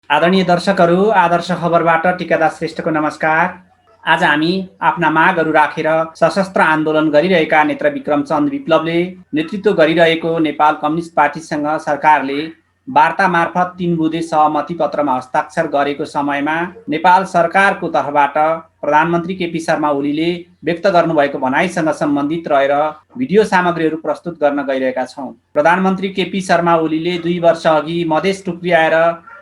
आदरणीय दर्शकहरू, आदर्श खबरबाट टिकादास श्रेष्ठको नमस्कार। आज हामी आफ्ना मागहरू राखेर सशस्त्र आन्दोलन गरिरहेका नेत्र विक्रम चन्द विप्लवले नेतृत्व गरिरहेको नेपाल कम्युनिस्ट पार्टीसँग सरकारले वार्ता मार्फत 3 बुँदे सहमति पत्रमा हस्ताक्षर गरेको समयमा नेपाल सरकारको तर्फबाट प्रधानमन्त्री केपी शर्मा ओलीले व्यक्त गर्नुभएको भनाइसँग सम्बन्धित रहेर भिडियो सामग्रीहरू प्रस्तुत गर्न गइरहेका छौँ। प्रधानमन्त्री केपी शर्मा ओलीले 2 वर्ष अघि मधेस टुक्रियाएर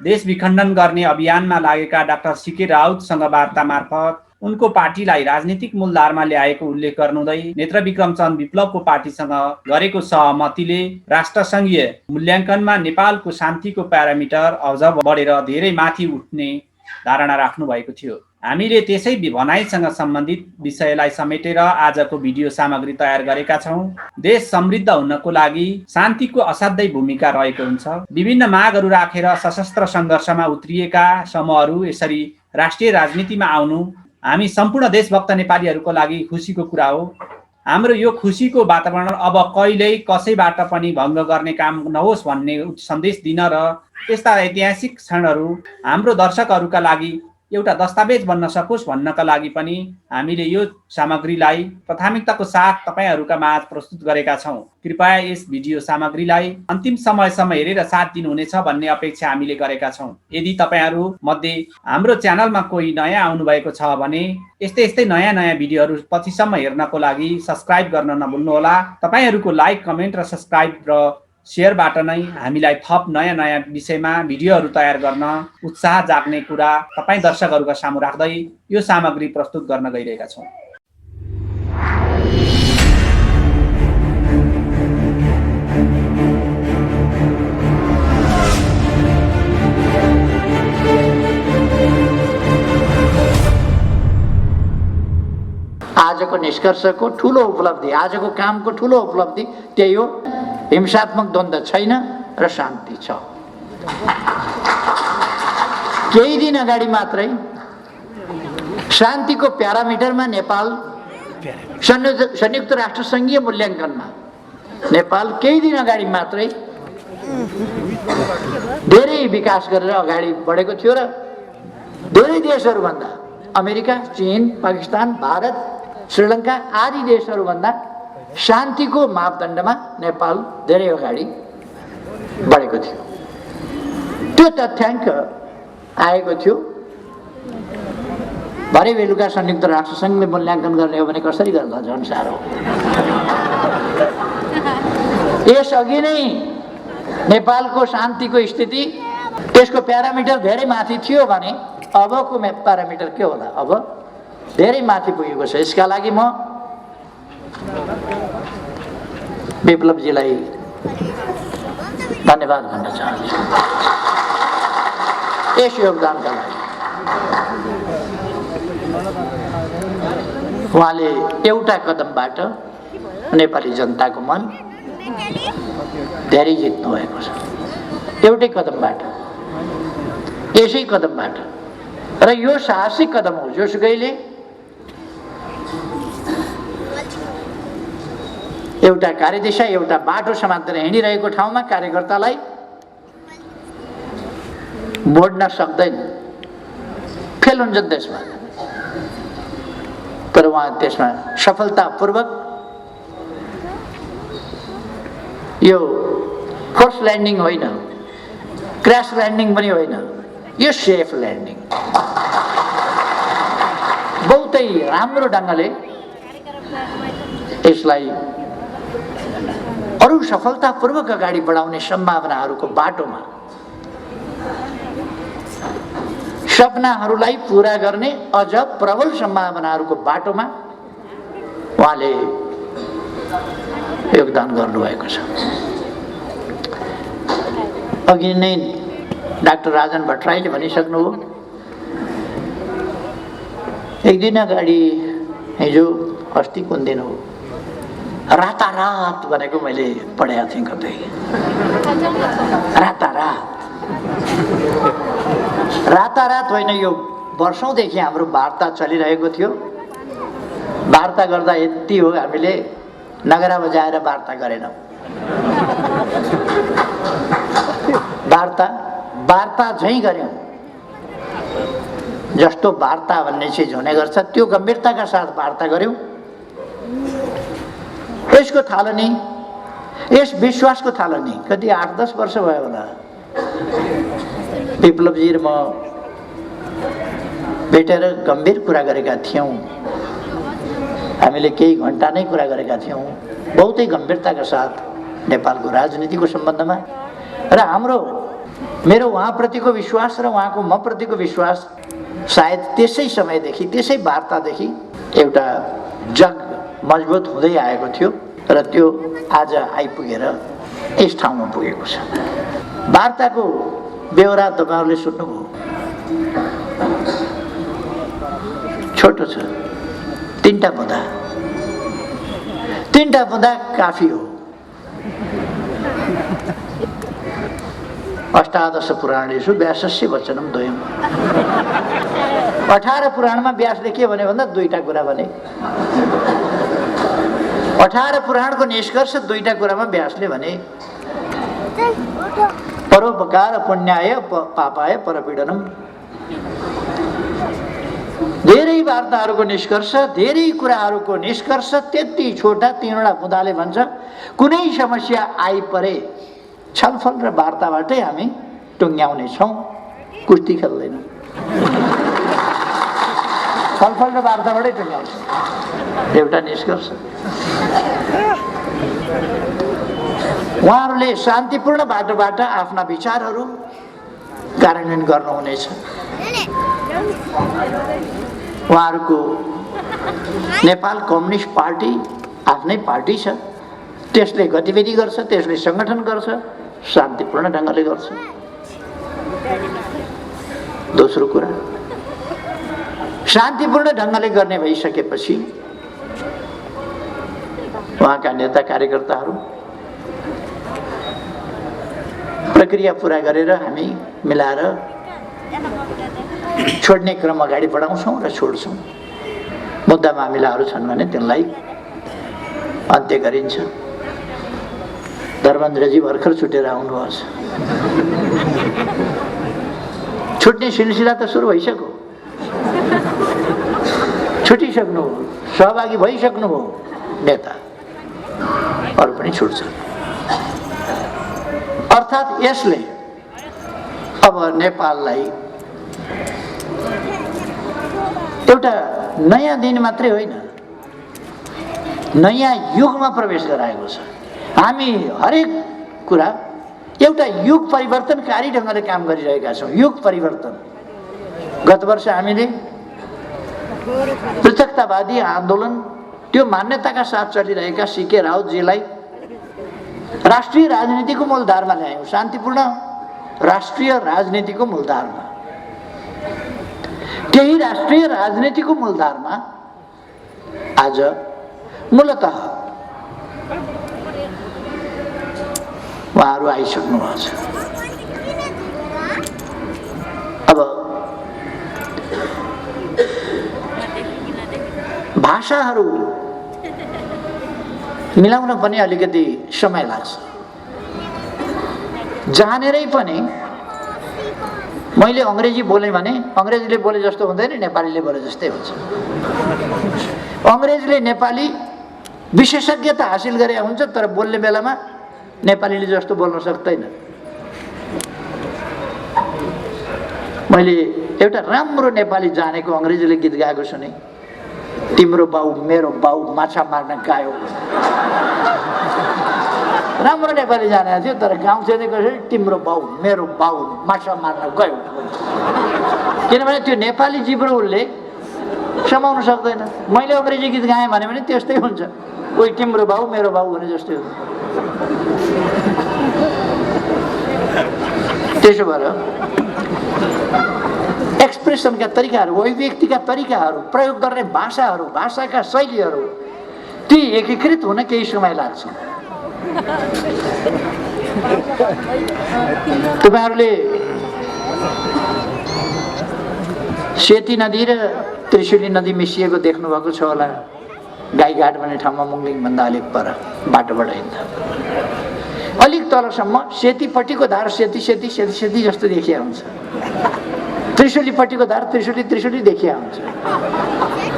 देश विखण्डन गर्ने अभियानमा लागेका डाक्टर सीके राउतसँग वार्ता मार्फत उनको पार्टीलाई राजनीतिक मूलधारमा ल्याएको उल्लेख गर्नुहुँदै नेत्र विक्रम चन्द विप्लवको पार्टीसँग गरेको सहमतिले राष्ट्रसङ्घीय मूल्याङ्कनमा नेपालको शान्तिको प्यारामिटर अझ बढेर धेरै माथि उठ्ने धारणा राख्नु भएको थियो। हामीले त्यसै भनाइसँग सम्बन्धित विषयलाई समेटेर आजको भिडियो सामग्री तयार गरेका छौँ। देश समृद्ध हुनको लागि शान्तिको असाध्यै भूमिका रहेको हुन्छ। विभिन्न मागहरू राखेर सशस्त्र सङ्घर्षमा उत्रिएका समूहहरू यसरी राष्ट्रिय राजनीतिमा आउनु हामी सम्पूर्ण देशभक्त नेपालीहरूको लागि खुसीको कुरा हो। हाम्रो यो खुसीको वातावरण अब कहिल्यै कसैबाट पनि भङ्ग गर्ने काम नहोस् भन्ने सन्देश दिन र यस्ता ऐतिहासिक क्षणहरू हाम्रो दर्शकहरूका लागि एउटा दस्तावेज बन्न सकोस् भन्नका लागि पनि हामीले यो सामग्रीलाई प्राथमिकताको साथ तपाईहरूका माझ प्रस्तुत गरेका छौँ। कृपया यस भिडियो सामग्रीलाई अन्तिम समयसम्म हेरेर साथ दिनुहुनेछ भन्ने अपेक्षा हामीले गरेका छौँ। यदि तपाईहरू मध्ये हाम्रो च्यानलमा कोही नयाँ आउनुभएको छ भने यस्तै नयाँ भिडियोहरू पछिसम्म हेर्नको लागि सब्स्क्राइब गर्न नभुल्नुहोला। तपाईहरूको लाइक, कमेन्ट र सब्स्क्राइब र शेयरबाट नै हामीलाई थप नयाँ विषयमा भिडियोहरू तयार गर्न उत्साह जाग्ने कुरा तपाईँ दर्शकहरूका सामु राख्दै यो सामग्री प्रस्तुत गर्न गइरहेका छौँ। आजको निष्कर्षको ठुलो उपलब्धि, आजको कामको ठुलो उपलब्धि त्यही हो। हिंसात्मक द्वन्द्व छैन र शान्ति छ। केही दिन अगाडि मात्रै शान्तिको प्यारामिटरमा नेपाल संयुक्त राष्ट्र सङ्घीय मूल्याङ्कनमा नेपाल केही दिन अगाडि मात्रै धेरै विकास गरेर अगाडि बढेको थियो र धेरै देशहरूभन्दा अमेरिका, चीन, पाकिस्तान, भारत, श्रीलङ्का आदि देशहरूभन्दा शान्तिको मापदण्डमा नेपाल धेरै अगाडि बढेको थियो। त्यो तथ्याङ्क आएको थियो। भरे बेलुका संयुक्त राष्ट्र सङ्घले मूल्याङ्कन गर्ने हो भने कसरी गर्दा झन् साह्रो। यसअघि नै नेपालको शान्तिको स्थिति त्यसको प्यारामिटर धेरै माथि थियो भने अबको प्यारामिटर के होला? अब धेरै माथि पुगेको छ। यसका लागि म विप्लवजीलाई धन्यवाद भन्न चाहन्छु यस योगदानका लागि। उहाँले एउटा कदमबाट नेपाली जनताको मन धेरै जित्नु भएको छ। एउटै कदमबाट, यसै कदमबाट। र यो साहसिक कदम हो। जोसुकैले एउटा कार्यदिशा, एउटा बाटो समातेर हिँडिरहेको ठाउँमा कार्यकर्तालाई मोड्न सक्दैन। फेल हुन्छन् त्यसमा। तर उहाँ त्यसमा सफलतापूर्वक यो फोर्स ल्यान्डिङ होइन, क्र्यास ल्यान्डिङ पनि होइन, यो सेफ ल्यान्डिङ बहुतै राम्रो ढङ्गले यसलाई अरू सफलतापूर्वक अगाडि बढाउने सम्भावनाहरूको बाटोमा, सपनाहरूलाई पुरा गर्ने अझ प्रबल सम्भावनाहरूको बाटोमा उहाँले योगदान गर्नुभएको छ। अघि नै डाक्टर राजन भट्टराईले भनिसक्नुभयो। एक दिन अगाडि, हिजो अस्ति कुन दिन हो, रातारात भनेको मैले पढेको थिएँ कतै। रातारात होइन, यो वर्षौँदेखि हाम्रो वार्ता चलिरहेको थियो। वार्ता गर्दा यति हो, हामीले नगरा बजाएर वार्ता गरेनौँ। वार्ता झैँ गऱ्यौँ। जस्तो वार्ता भन्ने चिज हुने गर्छ त्यो गम्भीरताका साथ वार्ता गर्यौं। यसको थालनी, यस विश्वासको थालनी कति 8-10 वर्ष भयो होला विप्लवजी र म भेटेर गम्भीर कुरा गरेका थियौं। हामीले केही घण्टा नै कुरा गरेका थियौं बहुतै गम्भीरताका साथ नेपालको राजनीतिको सम्बन्धमा। र मेरो उहाँप्रतिको विश्वास र उहाँको म प्रतिको विश्वास सायद त्यसै समयदेखि त्यसै वार्तादेखि एउटा जग मजबुत हुँदै आएको थियो र त्यो आज आइपुगेर यस ठाउँमा पुगेको छ। वार्ताको बेहोरा तपाईहरुले सुन्नुभयो, छोटो छ, 3टा बुँदा, 3टा बुँदा काफी हो। अष्टादश पुराणेषु व्यासस्य वचनम द्वयम्। 18 पुराणमा व्यासले के भने भन्दा 2टा कुरा भने। 18 पुराणको निष्कर्ष 2टा कुरामा व्यासले भने, परोपकार पुण्याय पापाय परपीडनम। धेरै वार्ताहरूको निष्कर्ष, धेरै कुराहरूको निष्कर्ष त्यति छोटा 3वटा बुँदाले भन्छ कुनै समस्या आइपरे छलफल र वार्ताबाटै हामी टुङ्ग्याउने छौं, कुस्ती खेल्दैनौँ। छलफल र वार्ताबाटै टुङ्ग्याउँछौँ, एउटा निष्कर्ष। उहाँहरूले शान्तिपूर्ण बाटोबाट आफ्ना विचारहरू कार्यान्वयन गर्नुहुनेछ। उहाँहरूको नेपाल कम्युनिस्ट पार्टी आफ्नै पार्टी छ, त्यसले गतिविधि गर्छ, त्यसले संगठन गर्छ, शान्तिपूर्ण ढंगले गर्छ। दोस्रो कुरा, शान्तिपूर्ण ढंगले गर्ने भइसकेपछि उहाँका नेता कार्यकर्ताहरू प्रक्रिया पूरा गरेर हामी मिलाएर छोड्ने क्रम अगाडि बढाउँछौँ र छोड्छौँ। मुद्दा मामिलाहरू छन् भने त्यसलाई अन्त्य गरिन्छ। धर्मेन्द्रजी भर्खर छुटेर आउनुभएको छ, छुट्ने सिलसिला त सुरु भइसक्यो, छुटिसक्नु, सहभागी भइसक्नु हो नेता, अरू पनि छुट्छ। अर्थात् यसले अब नेपाललाई एउटा नयाँ दिन मात्रै होइन, नयाँ युगमा प्रवेश गराएको छ। हामी हरेक कुरा एउटा युग परिवर्तनकारी ढंगले काम गरिरहेका छौँ। युग परिवर्तन। गत वर्ष हामीले पृथकतावादी आन्दोलन, त्यो मान्यताका साथ चलिरहेका सीके राउतजीलाई राष्ट्रिय राजनीतिको मूलधारमा ल्यायौँ, शान्तिपूर्ण राष्ट्रिय राजनीतिको मूलधारमा। त्यही राष्ट्रिय राजनीतिको मूलधारमा आज मूलतः उहाँहरू आइसक्नु भएको छ। अब भाषाहरू मिलाउन पनि अलिकति समय लाग्छ। जानेरै पनि मैले अंग्रेजी बोलेँ भने अंग्रेजीले बोले जस्तो हुँदैन, नेपालीले बोले जस्तै हुन्छ। अंग्रेजीले नेपाली विशेषज्ञता हासिल गरे हुन्छ, तर बोल्ने बेलामा नेपालीले जस्तो बोल्न सक्दैन। मैले एउटा राम्रो नेपाली जानेको अंग्रेजीले गीत गाएको सुने, तिम्रो बाउ मेरो बाउ माछा मार्न गयो। राम्रो नेपाली जानेको थियो, तर गाउँ चाहिँ कसरी तिम्रो बाउ मेरो बाउ माछा मार्न गयो, किनभने त्यो नेपाली जिब्रो उसले समाउन सक्दैन। मैले अंग्रेजी गीत गाएँ भने पनि त्यस्तै हुन्छ, कोही तिम्रो बाउ मेरो बाउ भने जस्तै हुन्छ। त्यसो भएर एक्सप्रेसनका तरिकाहरू, अभिव्यक्तिका तरिकाहरू, प्रयोग गर्ने भाषाहरू, भाषाका शैलीहरू ती एकीकृत हुन केही समय लाग्छ। तपाईहरुले सेती नदी र त्रिशुली नदी मिसिएको देख्नु भएको छ होला। गाईघाट भन्ने ठाउँमा मुङलिङ भन्दा अलिक पर बाटोबाट हिँड्दा अलिक तलसम्म सेतीपट्टिको धार सेती सेती सेती सेती जस्तो देखिया हुन्छ। त्रिशुलीपट्टिको धार त्रिशुली देखिया हुन्छ।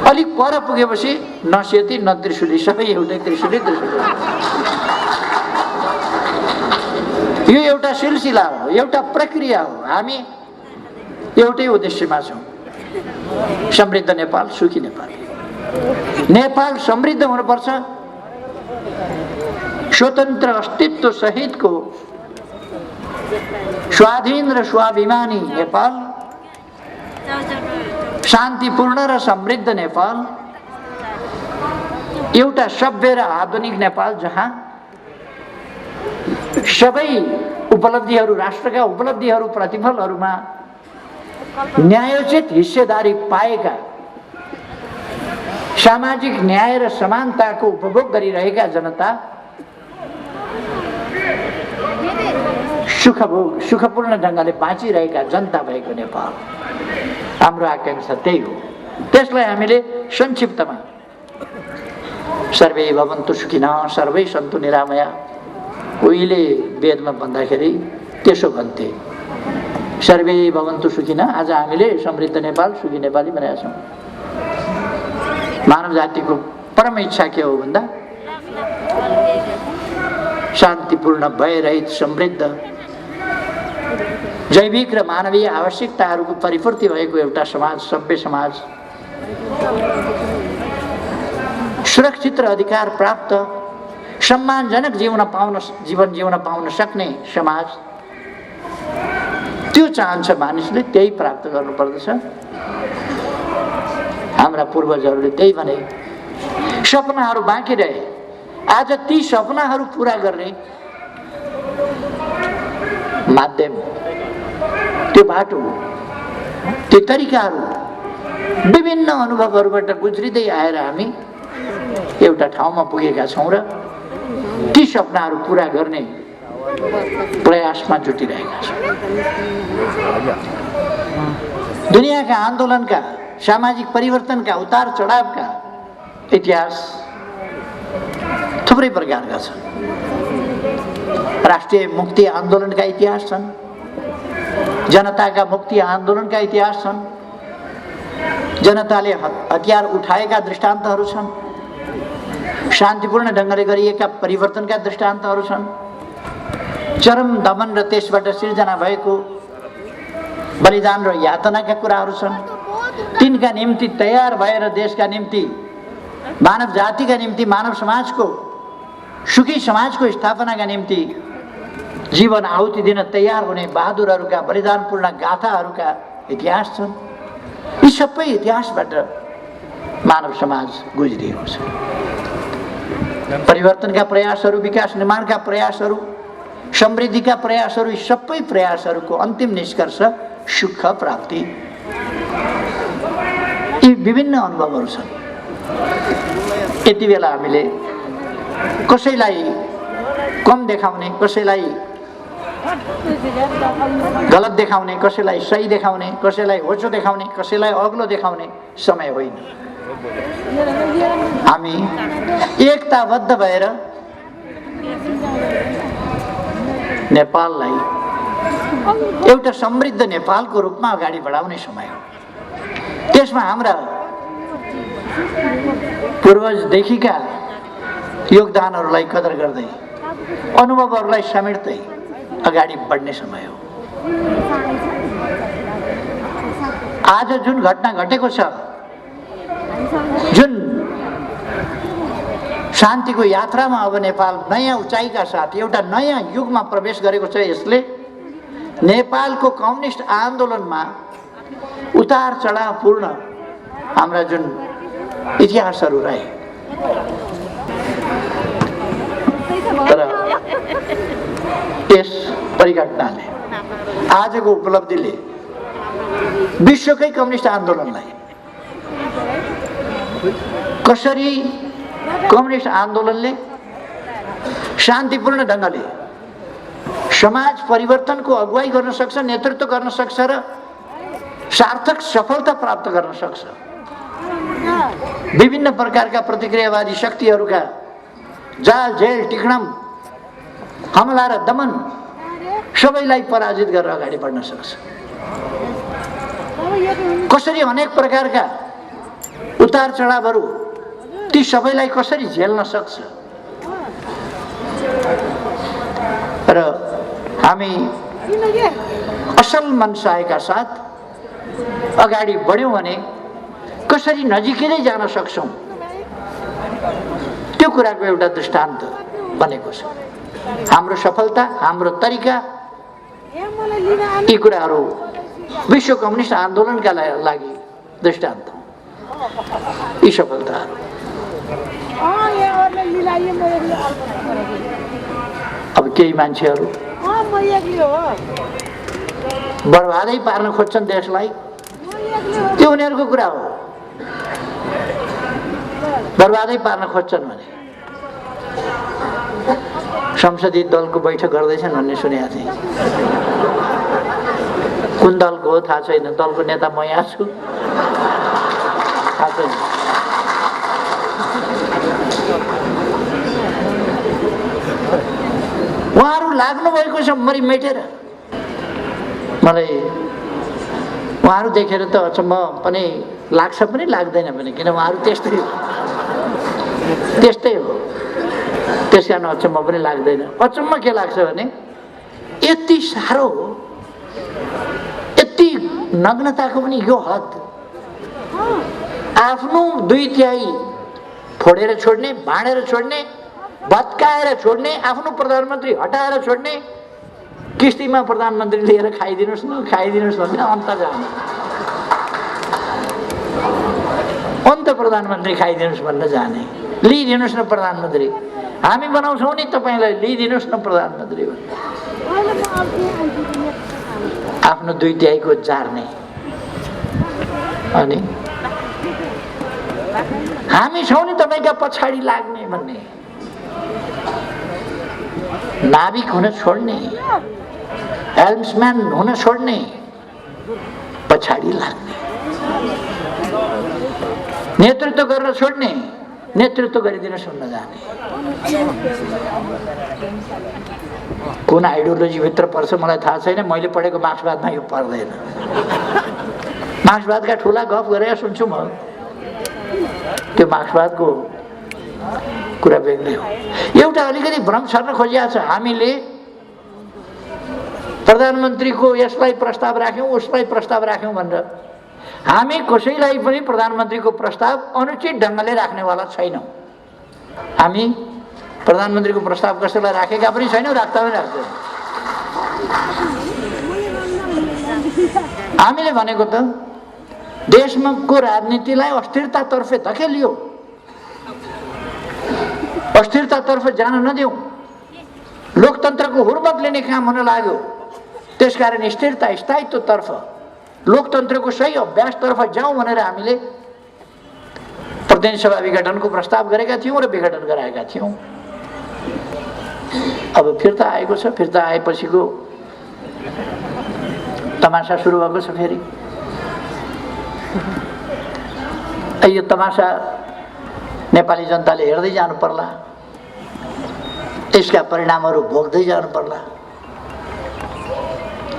अलिक पर पुगेपछि न सेती न त्रिशुली, सबै एउटै त्रिशुली। यो एउटा सिलसिला हो, एउटा प्रक्रिया हो। हामी एउटै उद्देश्यमा छौँ, समृद्ध नेपाल, सुखी नेपाल। नेपाल समृद्ध हुनुपर्छ, स्वतन्त्र अस्तित्व सहितको स्वाधीन र स्वाभिमानी नेपाल, शान्तिपूर्ण र समृद्ध नेपाल, एउटा सभ्य र आधुनिक नेपाल जहाँ सबै उपलब्धिहरू, राष्ट्रका उपलब्धिहरू, प्रतिफलहरूमा न्यायोचित हिस्सेदारी पाएका, सामाजिक न्याय र समानताको उपभोग गरिरहेका जनता सुखपूर्ण ढङ्गले बाँचिरहेका जनता भएको नेपाल हाम्रो आकांक्षा त्यही हो। त्यसलाई हामीले संक्षिप्तमा सर्वे भवन्तु सुखिनः सर्वै सन्तु निरामया, उहिले वेदमा भन्दाखेरि त्यसो भन्थे, सर्वे भवन्तु सुखिनः। आज हामीले समृद्ध नेपाल, सुखी नेपाली बनाएका छौँ। मानव जातिको परम इच्छा के हो भन्दा शान्तिपूर्ण, भयरहित, समृद्ध, जैविक र मानवीय आवश्यकताहरूको परिपूर्ति भएको एउटा समाज, सभ्य समाज, सुरक्षित र अधिकार प्राप्त, सम्मानजनक जीवन जिउन पाउन सक्ने समाज, त्यो चाहन्छ मानिसले, त्यही प्राप्त गर्नुपर्दछ। हाम्रा पूर्वजहरूले त्यही भने, सपनाहरू बाँकी रहे। आज ती सपनाहरू पुरा गर्ने माध्यम, त्यो बाटो, त्यो तरिकाहरू, विभिन्न अनुभवहरूबाट गुज्रिँदै आएर हामी एउटा ठाउँमा पुगेका छौँ र ती सपनाहरू पुरा गर्ने प्रयासमा जुटिरहेका छौँ। दुनियाँका आन्दोलनका, सामाजिक परिवर्तनका, उतार चढावका इतिहास थुप्रै प्रकारका छन्। राष्ट्रिय मुक्ति आन्दोलनका इतिहास छन्, जनताका मुक्ति आन्दोलनका इतिहास छन्, जनताले हतियार उठाएका दृष्टान्तहरू छन्, शान्तिपूर्ण ढङ्गले गरिएका परिवर्तनका दृष्टान्तहरू छन्, चरम दमन र त्यसबाट सिर्जना भएको बलिदान र यातनाका कुराहरू छन्। तिनका निम्ति तयार भएर देशका निम्ति, मानव जातिका निम्ति, मानव समाजको, सुखी समाजको स्थापनाका निम्ति जीवन आहुति दिन तयार हुने बहादुरहरूका बलिदानपूर्ण गाथाहरूका इतिहास छन्। यी सबै इतिहासबाट मानव समाज गुज्रिएको छ। परिवर्तनका प्रयासहरू, विकास निर्माणका प्रयासहरू, समृद्धिका प्रयासहरू, यी सबै प्रयासहरूको अन्तिम निष्कर्ष सुख प्राप्ति। यी विभिन्न अनुभवहरू छन्। यति बेला हामीले कसैलाई कम देखाउने, कसैलाई गलत देखाउने, कसैलाई सही देखाउने, कसैलाई होचो देखाउने, कसैलाई अग्लो देखाउने समय होइन। हामी एकताबद्ध भएर नेपाललाई एउटा समृद्ध नेपालको रूपमा अगाडि बढाउने समय हो। त्यसमा हाम्रा पूर्वजदेखिका योगदानहरूलाई कदर गर्दै, अनुभवहरूलाई समेट्दै अगाडि बढ्ने समय हो। आज जुन घटना घटेको छ, जुन शान्तिको यात्रामा अब नेपाल नयाँ उचाइका साथ एउटा नयाँ युगमा प्रवेश गरेको छ, यसले नेपालको कम्युनिस्ट आन्दोलनमा उतार चढावपूर्ण हाम्रा जुन इतिहासहरू रहे, तर यस परिघटनाले, आजको उपलब्धिले विश्वकै कम्युनिस्ट आन्दोलनलाई कसरी कम्युनिस्ट आन्दोलनले शान्तिपूर्ण ढङ्गले समाज परिवर्तनको अगुवाई गर्न सक्छ, नेतृत्व गर्न सक्छ र सार्थक सफलता प्राप्त गर्न सक्छ। विभिन्न प्रकारका प्रतिक्रियावादी शक्तिहरूका जाल झेल टिक्णम, हमला र दमन सबैलाई पराजित गरेर अगाडि बढ्न सक्छ। कसरी अनेक प्रकारका उतार चढावहरू ती सबैलाई कसरी झेल्न सक्छ र हामी असल मनसायका साथ अगाडि बढ्यौँ भने कसरी नजिकै जान सक्छौँ त्यो कुराको एउटा दृष्टान्त बनेको छ। हाम्रो सफलता, हाम्रो तरिका, यी कुराहरू विश्व कम्युनिस्ट आन्दोलनका लागि दृष्टान्त हो। यी सफलताहरू अब केही मान्छेहरू बर्बादै पार्न खोज्छन् देशलाई, त्यो उनीहरूको कुरा हो। बर्बादै पार्न खोज्छन् भने संसदीय दलको बैठक गर्दैछन् भन्ने सुनेको थिएँ। कुन दलको हो थाहा छैन, दलको नेता म यहाँ छु, थाहा छैन। उहाँहरू लाग्नु भएको छ मरि मेटेर। मलाई उहाँहरू देखेर त अचम्म पनि लाग्छ पनि लाग्दैन पनि, किन उहाँहरू त्यस्तै हो। त्यस कारण अचम्म पनि लाग्दैन। अचम्म के लाग्छ भने यति साह्रो, यति नग्नताको पनि यो हद, आफ्नो 2/3 फोडेर छोड्ने, भाँडेर छोड्ने, भत्काएर छोड्ने, आफ्नो प्रधानमन्त्री हटाएर छोड्ने, किस्तीमा प्रधानमन्त्री लिएर खाइदिनुहोस् न, खाइदिनुहोस् भन्ने अन्त जाने, अन्त प्रधानमन्त्री खाइदिनुहोस् भन्न जाने, लिइदिनुहोस् न प्रधानमन्त्री, हामी बनाउँछौँ नि तपाईँलाई, लिइदिनुहोस् न प्रधानमन्त्री भन्ने, आफ्नो 2/3 को जार्ने। अनि हामी छौँ नि तपाईँका पछाडि लाग्ने भन्ने, नाविक हुन छोड्ने, हेल्म्सम्यान हुन छोड्ने, पछाडि लाग्ने, नेतृत्व गर्न छोड्ने, नेतृत्व गरिदिनुहोस् भन्न जाने। कुन आइडियोलोजी भित्र पर्छ मलाई थाहा छैन, मैले पढेको मार्क्सवादमा यो पर्दैन। मार्क्सवादका ठुला गफ गरेर सुन्छु म, त्यो मार्क्सवादको कुरा बेग्लै हो। एउटा अलिकति भ्रम छर्न खोजिएको छ, हामीले प्रधानमन्त्रीको यसलाई प्रस्ताव राख्यौँ, उसलाई प्रस्ताव राख्यौँ भनेर हामी कसैलाई पनि प्रधानमन्त्रीको प्रस्ताव अनुचित ढङ्गले राख्नेवाला छैनौँ। हामी प्रधानमन्त्रीको प्रस्ताव कसैलाई राखेका पनि छैनौँ, राख्दा पनि राख्दैनौँ। हामीले भनेको त देशमा को राजनीतिलाई अस्थिरतातर्फ धकेलियो, अस्थिरतातर्फ जान नदेऊ, लोकतन्त्रको हुर्मत लिने काम हुन लाग्यो। त्यसकारण स्थिरता, स्थायित्वतर्फ, लोकतन्त्रको सही अभ्यासतर्फ जाउँ भनेर हामीले प्रतिनिधि सभा विघटनको प्रस्ताव गरेका थियौँ र विघटन गराएका थियौँ। अब फिर्ता आएको छ, फिर्ता आएपछिको तमासा सुरु भएको छ फेरि। यो तमासा नेपाली जनताले हेर्दै जानु पर्ला, त्यसका परिणामहरू भोग्दै जानु पर्ला।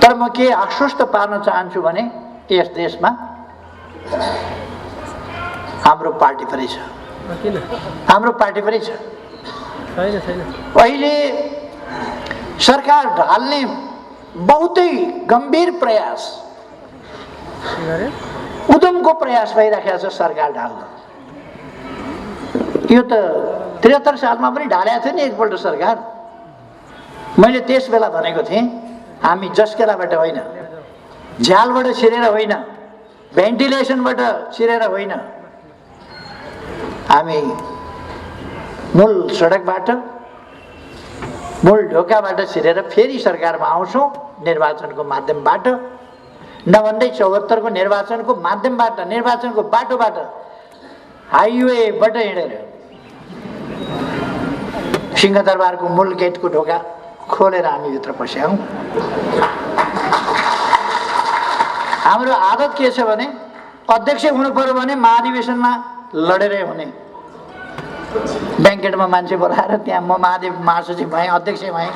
तर म के आश्वस्त पार्न चाहन्छु भने यस देशमा हाम्रो पार्टी पनि छ, हाम्रो पार्टी पनि छ। अहिले सरकार ढाल्ने बहुतै गम्भीर प्रयास, उद्यमको प्रयास भइरहेको छ सरकार ढाल्न। यो त 73 सालमा पनि ढालेको थियो नि एकपल्ट सरकार। मैले त्यस बेला भनेको थिएँ, हामी जस्केलाबाट होइन, झ्यालबाट छिरेर होइन, भेन्टिलेसनबाट छिरेर होइन, हामी मूल सडकबाट, मूल ढोकाबाट छिरेर फेरि सरकारमा आउँछौँ निर्वाचनको माध्यमबाट, नभन्दै 74 को निर्वाचनको माध्यमबाट, निर्वाचनको बाटोबाट, हाइवेबाट हिँडेर सिंहदरबारको मूल गेटको ढोका खोलेर हामी भित्र पस्यौँ। हाम्रो आदत के छ भने अध्यक्ष हुनु पर्यो भने महाधिवेशनमा लडेरै हुने, ब्याङ्केटमा मान्छे बोलाएर त्यहाँ म महासचिव भएँ, अध्यक्ष भएँ,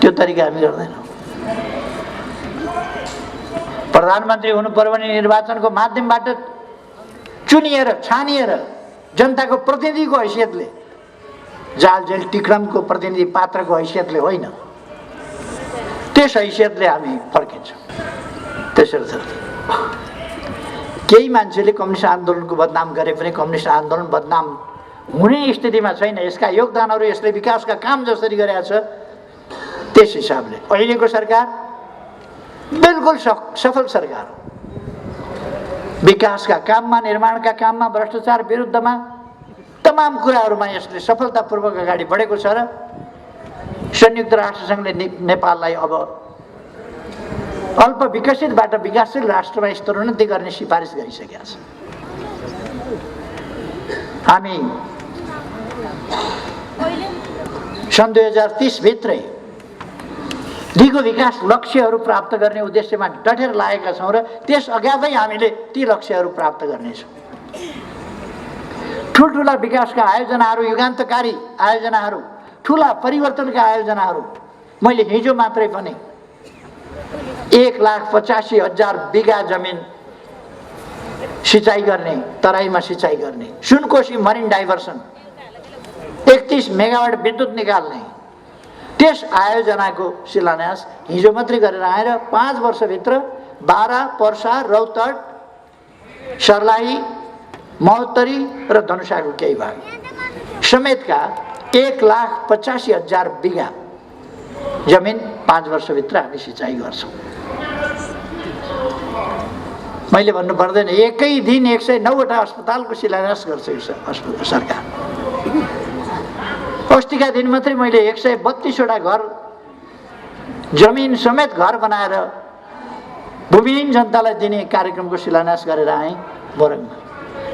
त्यो तरिका हामी गर्दैनौँ। प्रधानमन्त्री हुनु पर्यो भने निर्वाचनको माध्यमबाट चुनिएर छानिएर जनताको प्रतिनिधिको हैसियतले, जाल जेल टिक्रमको प्रतिनिधि पात्रको हैसियतले होइन, त्यस हैसियतले हामी फर्किन्छौँ। त्यसर्थ केही मान्छेले कम्युनिस्ट आन्दोलनको बदनाम गरे पनि कम्युनिस्ट आन्दोलन बदनाम हुने स्थितिमा छैन। यसका योगदानहरू, यसले विकासका काम जसरी गरेका छ त्यस हिसाबले अहिलेको सरकार बिल्कुल सफल सरकार हो। विकासका काममा, निर्माणका काममा, भ्रष्टाचार विरुद्धमा, तमाम कुराहरूमा यसले सफलतापूर्वक अगाडि बढेको छ र संयुक्त राष्ट्रसङ्घले नेपाललाई अब अल्प विकसितबाट विकासशील राष्ट्रमा स्तरोन्नति गर्ने सिफारिस गरिसकेका छ। हामी सन् 2030 भित्रै दिगो विकास लक्ष्यहरू प्राप्त गर्ने उद्देश्यमा डटेर लागेका छौँ र त्यस अगावै हामीले ती लक्ष्यहरू प्राप्त गर्नेछौँ। ठुल्ठुला विकासका आयोजनाहरू, युगान्तकारी आयोजनाहरू, ठुला परिवर्तनका आयोजनाहरू मैले हिजो मात्रै पनि 1,85,000 बिघा जमिन सिँचाइ गर्ने, तराईमा सिँचाइ गर्ने, सुनकोशी मरिन डाइभर्सन, 31 मेगावाट विद्युत निकाल्ने, त्यस आयोजनाको शिलान्यास हिजो मात्रै गरेर आएर 5 वर्षभित्र बारा, पर्सा, रौतहट, सर्लाही, महोत्तरी र धनुषाको केही भाग समेतका 1,85,000 बिघा जमिन 5 वर्षभित्र हामी सिँचाइ गर्छौँ। मैले भन्नु पर्दैन, एकै दिन 109वटा अस्पतालको शिलान्यास गर्छ यो सरकार। अस्तिका दिन मात्रै मैले 132वटा घर, जमिन समेत घर बनाएर भूमिहीन जनतालाई दिने कार्यक्रमको शिलान्यास गरेर आएँ मोरङमा।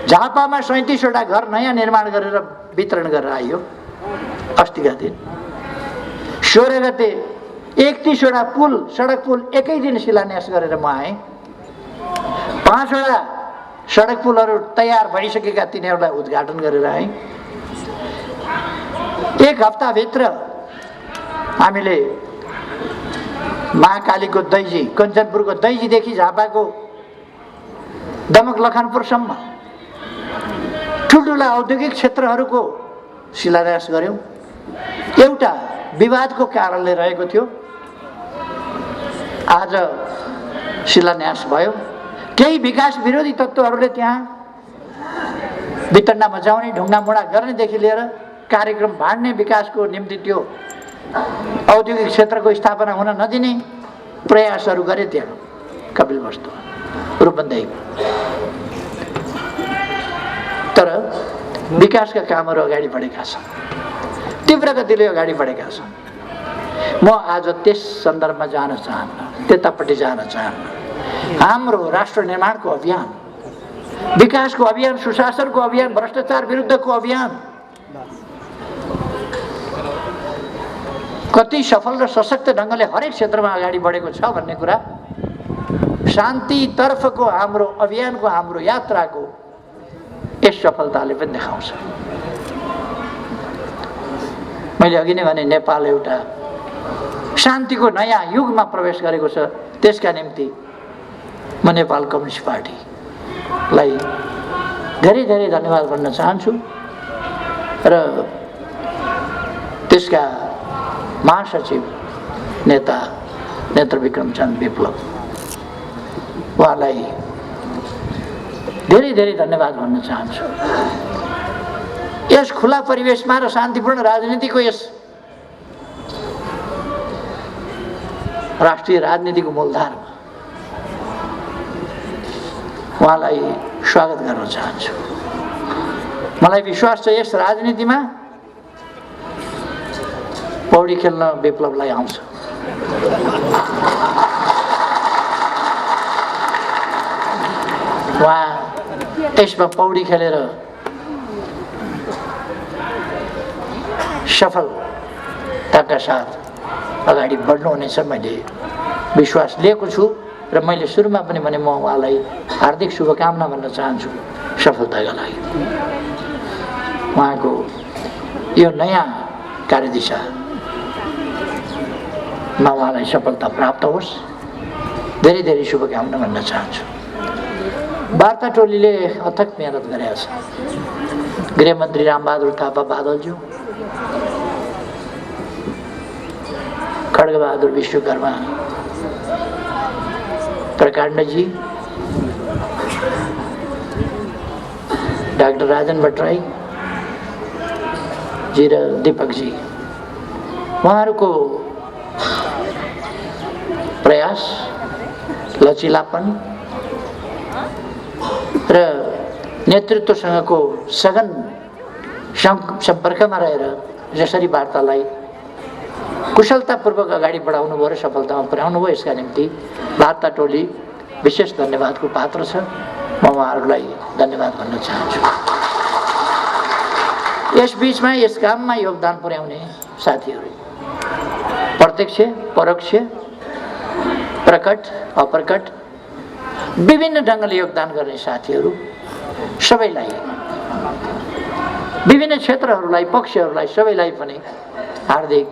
झापामा 37वटा घर नयाँ निर्माण गरेर वितरण गरेर आइयो अस्तिका दिन। 16 गते 31वटा पुल, सडक पुल एकै दिन शिलान्यास गरेर म आएँ। 5वटा सडक पुलहरू तयार भइसकेका तिनीहरूलाई उद्घाटन गरेर आएँ। 1 हप्ताभित्र हामीले महाकालीको दैजी, कञ्चनपुरको दैजीदेखि झापाको दमक लखनपुरसम्म ठुल्ठुला औद्योगिक क्षेत्रहरूको शिलान्यास गऱ्यौँ। एउटा विवादको कारणले रहेको थियो, आज शिलान्यास भयो। केही विकास विरोधी तत्त्वहरूले त्यहाँ वितण्डा मचाउने, ढुङ्गामुढा गर्नेदेखि लिएर कार्यक्रम भाड्ने, विकासको निम्ति त्यो औद्योगिक क्षेत्रको स्थापना हुन नदिने प्रयासहरू गरे त्यहाँ कपिलवस्तुमा, रूपन्देहीमा। तर विकासका कामहरू अगाडि बढेका छन्, तीव्र गतिले अगाडि बढेका छन्। म आज त्यस सन्दर्भमा जान चाहन्न, त्यतापट्टि जान चाहन्न। हाम्रो राष्ट्र निर्माणको अभियान, विकासको अभियान, सुशासनको अभियान, भ्रष्टाचार विरुद्धको अभियान कति सफल र सशक्त ढङ्गले हरेक क्षेत्रमा अगाडि बढेको छ भन्ने कुरा शान्तितर्फको हाम्रो अभियानको, हाम्रो यात्राको यस सफलताले पनि देखाउँछ। मैले अघि नै भने नेपाल एउटा शान्तिको नयाँ युगमा प्रवेश गरेको छ। त्यसका निम्ति म नेपाल कम्युनिस्ट पार्टीलाई धेरै धेरै धन्यवाद भन्न चाहन्छु र त्यसका महासचिव नेता नेत्रविक्रम चन्द विप्लव उहाँलाई धेरै धेरै धन्यवाद भन्न चाहन्छु। यस खुला परिवेशमा र शान्तिपूर्ण राजनीतिको यस राष्ट्रिय राजनीतिको मूलधारमा उहाँलाई स्वागत गर्न चाहन्छु। मलाई विश्वास छ यस राजनीतिमा पौडी खेल्न विप्लवलाई आउँछ। उहाँ यसमा पौडी खेलेर सफलताका साथ अगाडि बढ्नुहुनेछ मैले विश्वास लिएको छु र मैले सुरुमा पनि भने म उहाँलाई हार्दिक शुभकामना भन्न चाहन्छु सफलताका लागि। उहाँको यो नयाँ कार्यदिशामा उहाँलाई सफलता प्राप्त होस् धेरै धेरै शुभकामना भन्न चाहन्छु। वार्ता टोलीले अथक मेहनत गरेका छ। गृहमन्त्री रामबहादुर थापा बादलज्यू, खड्गबहादुर विश्वकर्मा प्रकाण्डजी, डाक्टर राजन भट्टराई जी र दीपकजी, उहाँहरूको प्रयास, लचिलापन र नेतृत्वसँगको सघन सम्पर्कमा रहेर जसरी वार्तालाई कुशलतापूर्वक अगाडि बढाउनु भयो र सफलतामा पुर्याउनु भयो, यसका निम्ति वार्ता टोली विशेष धन्यवादको पात्र छ। म उहाँहरूलाई धन्यवाद भन्न चाहन्छु। यस बीचमा यस काममा योगदान पुर्याउने साथीहरू, प्रत्यक्ष परोक्ष प्रकट अप्रकट विभिन्न ढङ्गले योगदान गर्ने साथीहरू सबैलाई, विभिन्न क्षेत्रहरूलाई, पक्षहरूलाई, सबैलाई पनि हार्दिक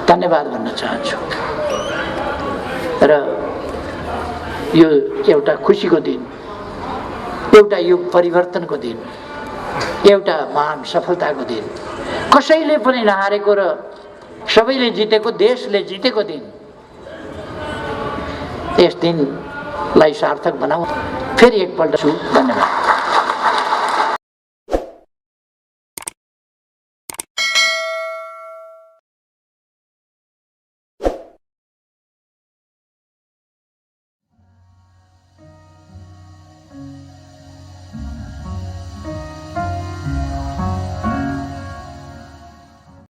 धन्यवाद भन्न चाहन्छु। र यो एउटा खुसीको दिन, एउटा युग परिवर्तनको दिन, एउटा महान सफलताको दिन, कसैले पनि नहारेको र सबैले जितेको, देशले जितेको दिन। यस दिनलाई सार्थक बनाऊ। फेरि एकपल्ट छु, धन्यवाद।